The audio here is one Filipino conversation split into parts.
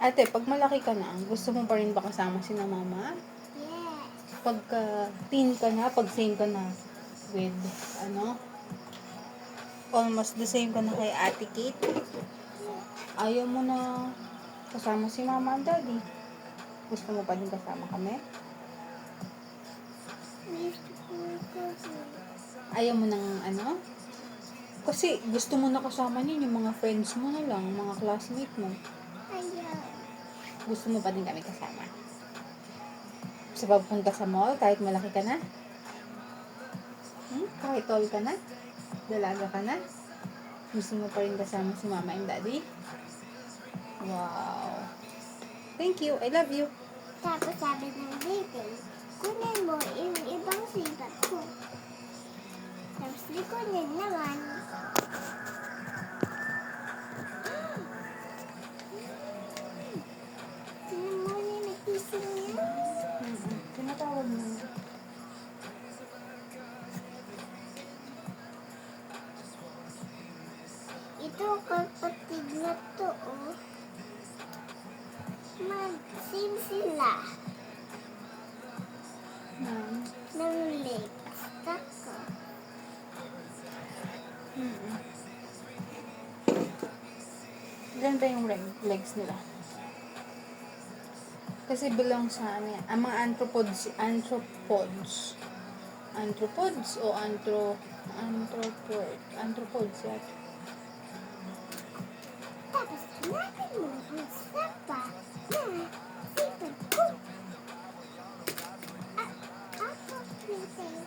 Ate, pag malaki ka na, gusto mo pa rin ba kasama si na mama? Yes. Pagka teen ka na, pag same ka na with, almost the same ka na kay Ate Kate, ayaw mo na kasama si mama and daddy. Gusto mo pa din kasama kami? Ayaw mo nang Kasi gusto mo na kasama niyo yung mga friends mo na lang, mga classmate mo. Ayaw. Gusto mo pa din kami kasama? Sa pagpunta sa mall, kahit malaki ka na? Kahit tall ka na? Dalaga ka na? Gusto mo pa rin kasama si mama and daddy? Wow. Thank you. I love you. Tapos sabi ng baby, kunin mo yung ibang sipat ko. Tapos di kunin naman. Tinan mo na nag-kissing niya. Tinatawag mo. Ito kapatid na to, oh. Mag-sim sila. Ng legs. Tako. Ilan ba yung legs nila? Kasi belong sa ang mga anthropods o anthropods yata. Tapos hanapin mo ang sapa na sipat ko. Ako, princess.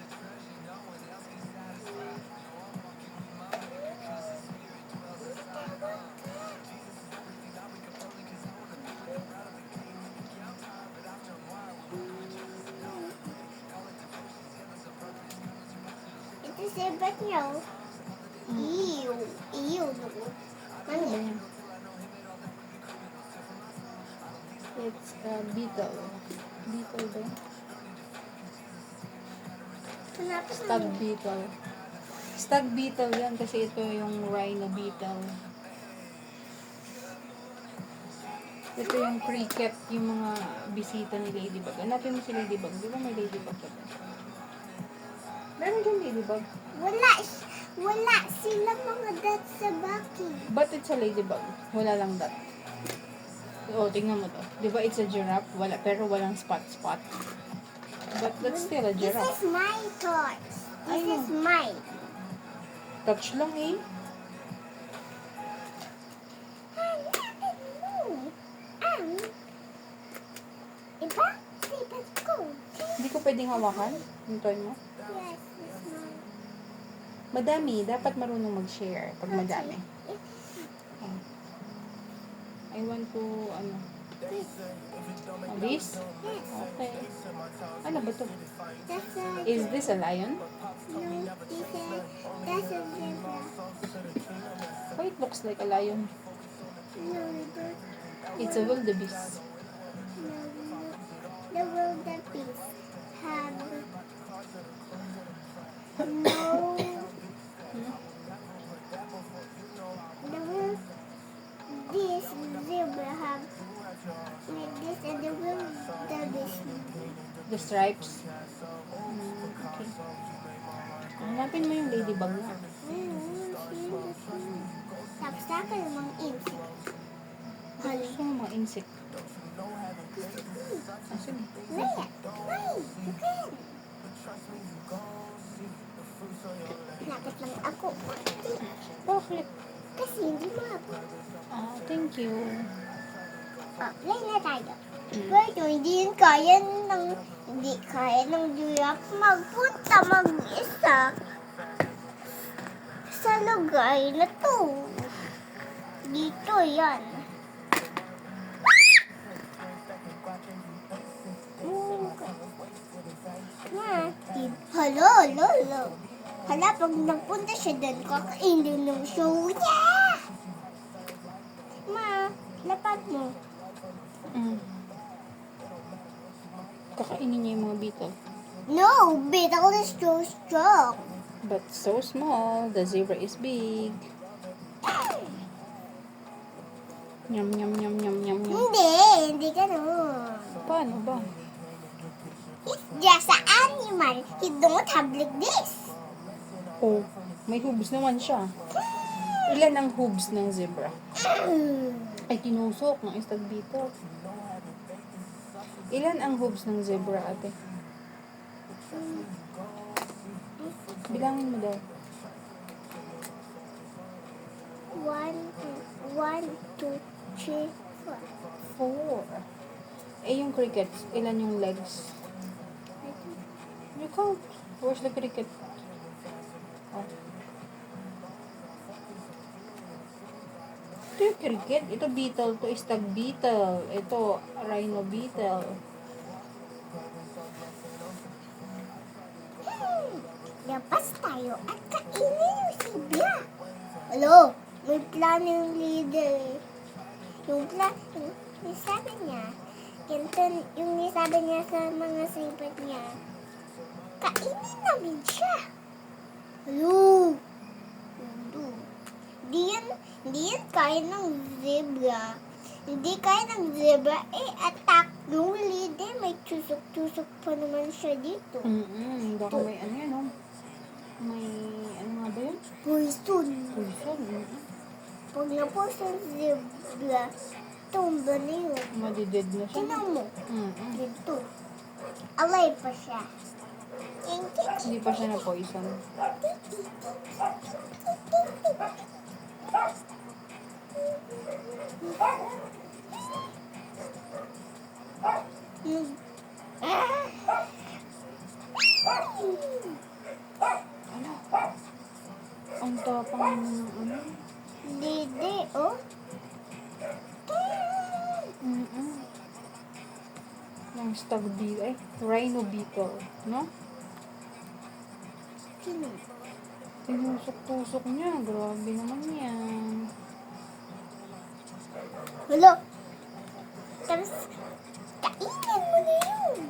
Ito sibat niyo. Ew. Ew. Ano ba yan? It's a beetle. Beetle ba yan? Stag beetle. Stag beetle yan kasi ito yung rhino beetle. Ito yung cricket, yung mga bisita ni Ladybug. Hanapin mo si Ladybug. Di ba may Ladybug ka ba? Meron dyan Ladybug. Wala silang mga dots sa baki. But it's a Ladybug. Wala lang dot. Oh, tingnan mo to. Di ba it's a giraffe? Wala, pero walang spot. But that's still a This giraffe. is my touch. I This know. is mine. Touch lang eh. Iba? Sipat ko. Hindi ko pwedeng hawakan. Yung toy mo. Yes, it's mine. Madami. Dapat marunong mag-share pag madami. I want to, this? Okay. Ano ba to? That's a, Is this a lion? no, that's a zebra. Oh, it looks like a lion. No, It's a wildebeest. the wildebeest have no. This zebra have like this, and the wildebeest. The stripes. Okay. Hanapin mo yung ladybug mo. Tapos ako yung mga insect. Gusto mo mga insect. Sige. Wait, you can. Lapit lang ako. Bakit? Kasi hindi mo ako. Thank you. Play na tayo. Pero hindi kaya ng giraffe magpunta mag-isa sa lugar na to. Dito yan. Hello. Hala, pag nagpunta siya doon, kakainin ng show niya. Ma, lapat mo. Kakainin niya yung mga beetle. No, beetle is so strong. But so small. The zebra is big. Nyam, nyam, nyam, nyam, nyam, nyam. Hindi ganun. Paano ba? It's just an animal. He don't have like this. Oh, may hooves naman siya. Ilan ang hooves ng zebra? Ay, tinusok ng istag dito. Ilan ang hooves ng zebra, ate? Bilangin mo daw. 1, 2, 3, 4. 4. Eh, yung crickets, ilan yung legs? You count. Where's the cricket? Oh. Ito yung cricket. Ito beetle. Ito stag beetle. Ito rhino beetle. Labas tayo at kainin yung sibya. Hello, may plano yung leader. Yung sabi niya, yung sabi niya sa mga sibat niya, kainin namin siya. Hello. Hindi yan kaya ng zebra. Hindi kaya ng zebra, attack yung leader. May tusok-tusok pa naman siya dito. Baka may ano yan, oh. May, ano nga ba yun? Poison. Poison. Pag na-poison zebra, tumba na yun. Madided na siya. Tingnan mo. Mm-mm. Dito. Alive pa siya. Hindi pa siya na poison. Ano? Ang tapang ng ano? Dede, oh. Yung stag beetle. Rhino beetle. No? Sino? Tinusok-tusok niya. Grabe naman yan. Hello. Tapos, kainin mo na yun.